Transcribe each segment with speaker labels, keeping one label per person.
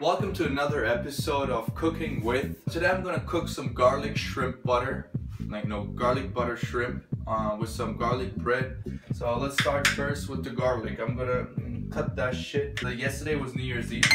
Speaker 1: Welcome to another episode of Cooking With. Today I'm gonna cook some garlic shrimp butter, garlic butter shrimp with some garlic bread. So let's start first with the garlic. I'm gonna cut that shit. Yesterday was New Year's Eve.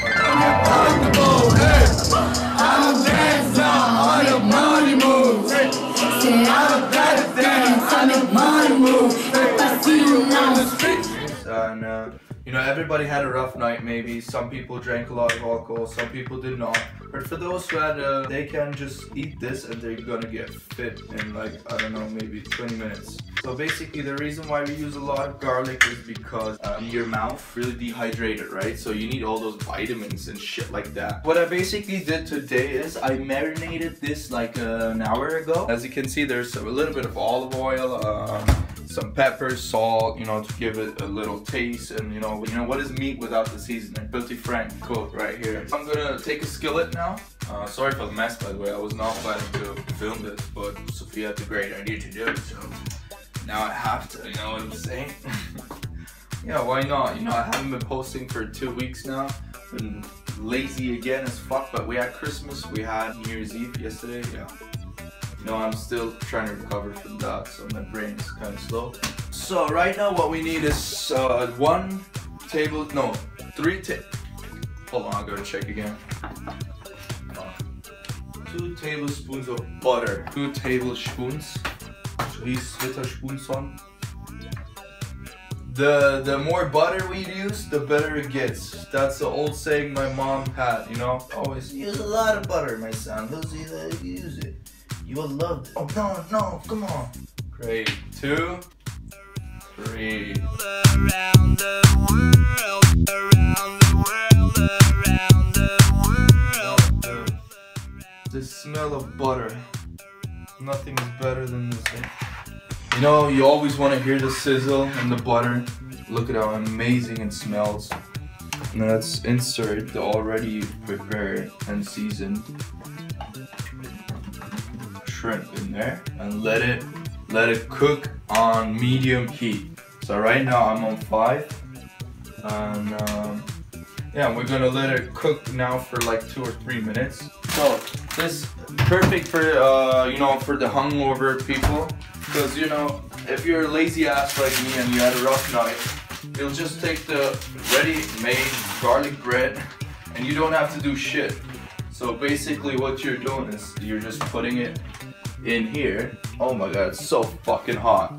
Speaker 1: And you know, everybody had a rough night maybe. Some people drank a lot of alcohol, some people did not. But for those who had, they can just eat this and they're gonna get fit in like, I don't know, maybe 20 minutes. So basically the reason why we use a lot of garlic is because your mouth really dehydrated, right? So you need all those vitamins and shit like that. What I basically did today is I marinated this like an hour ago. As you can see, there's a little bit of olive oil, some pepper, salt, you know, to give it a little taste. And you know what is meat without the seasoning? Filthy Frank coat right here. I'm gonna take a skillet now. Sorry for the mess, by the way. I was not planning to film this, but Sophia had the great idea to do it, so now I have to, you know what I'm saying? Yeah, why not? You know, I haven't been posting for 2 weeks now. Been lazy again as fuck, but we had Christmas, we had New Year's Eve yesterday, yeah. You know, I'm still trying to recover from that, so my brain is kind of slow. So right now what we need is hold on, I gotta check again. 2 tablespoons of butter. 2 tablespoons. The more butter we use, the better it gets. That's the old saying my mom had, you know? Always use a lot of butter, my son. Who's he that use it? You will love it. Oh no, come on. Great. 2, 3. Around the world, around the world, around the world. The smell of butter. Nothing is better than this. You know, you always want to hear the sizzle and the butter. Look at how amazing it smells. Now let's insert the already prepared and seasoned shrimp in there and let it cook on medium heat. So right now I'm on 5, and yeah, we're gonna let it cook now for like 2 or 3 minutes. So this is perfect for you know, for the hungover people, because you know, if you're a lazy ass like me and you had a rough night, you'll just take the ready-made garlic bread and you don't have to do shit. So basically what you're doing is you're just putting it in here. Oh my god, it's so fucking hot.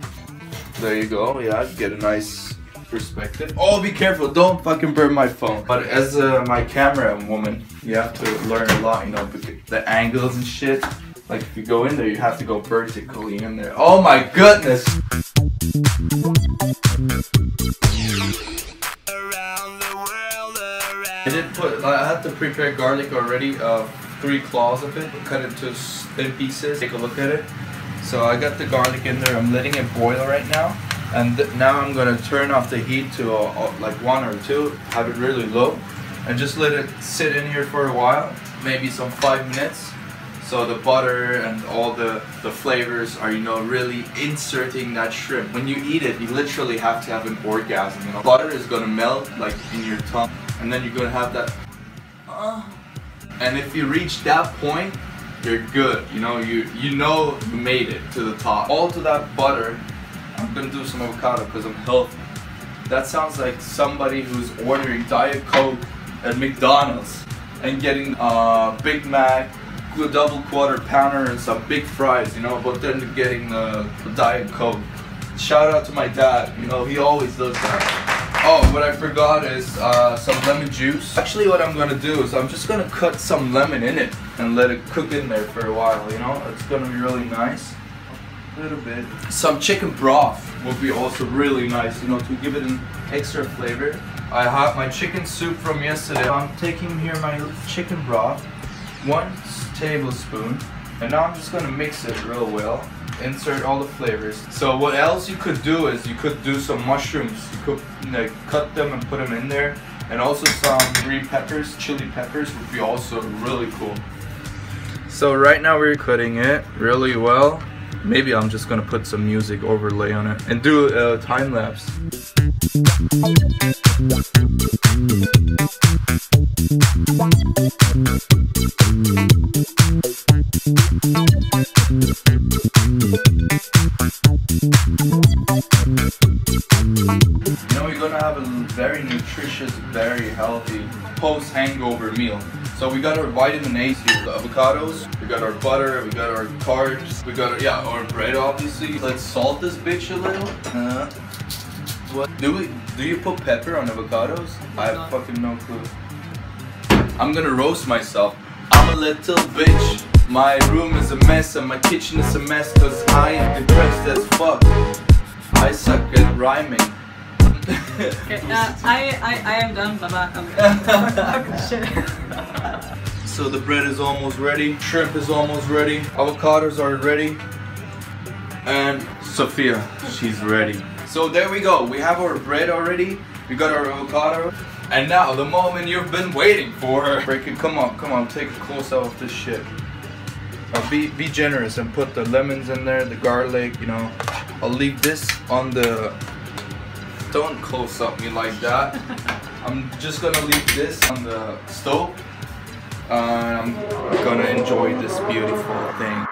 Speaker 1: There you go. Yeah, get a nice perspective. Oh, be careful, don't fucking burn my phone. But as my camera woman, you have to learn a lot, you know, the angles and shit. Like if you go in there, you have to go vertically in there. Oh my goodness! I had to prepare garlic already, 3 claws of it, cut it into thin pieces. Take a look at it. So I got the garlic in there, I'm letting it boil right now. And now I'm gonna turn off the heat to like 1 or 2, have it really low, and just let it sit in here for a while, maybe some 5 minutes. So the butter and all the flavors are, you know, really inserting that shrimp. When you eat it, you literally have to have an orgasm, you know. Butter is gonna melt like in your tongue, and then you're gonna have that and if you reach that point, you're good. You know, you made it to the top. All to that butter, I'm gonna do some avocado because I'm healthy. That sounds like somebody who's ordering Diet Coke at McDonald's and getting a Big Mac, a double quarter pounder and some big fries, you know, but then getting the Diet Coke. Shout out to my dad, you know, he always does that. Oh, what I forgot is some lemon juice. Actually, what I'm gonna do is I'm just gonna cut some lemon in it and let it cook in there for a while, you know? It's gonna be really nice. A little bit. Some chicken broth will be also really nice, you know, to give it an extra flavor. I have my chicken soup from yesterday. I'm taking here my chicken broth, 1 tablespoon, and now I'm just gonna mix it real well. Insert all the flavors. So what else you could do is you could do some mushrooms. You could cut them and put them in there, and also some green peppers, chili peppers would be also really cool. So right now we're cutting it really well. Maybe I'm just gonna put some music overlay on it and do a time lapse. You know, we're gonna have a very nutritious, very healthy post-hangover meal. So we got our vitamin A's here, the avocados, we got our butter, we got our carbs, we got our, our bread obviously. Let's salt this bitch a little. What? Do you put pepper on avocados? I have fucking no clue. I'm gonna roast myself. I'm a little bitch. My room is a mess and my kitchen is a mess cause I am depressed as fuck. I suck at rhyming.
Speaker 2: Okay, I am done, Baba. Shit.
Speaker 1: So the bread is almost ready, shrimp is almost ready, avocados are ready, and Sophia, she's ready. So there we go, we have our bread already, we got our avocado, and now the moment you've been waiting for. Break it, come on, take a close out of this shit. Be generous and put the lemons in there, the garlic, you know. I'll leave this on the... Don't close up me like that. I'm just gonna leave this on the stove. And I'm gonna enjoy this beautiful thing.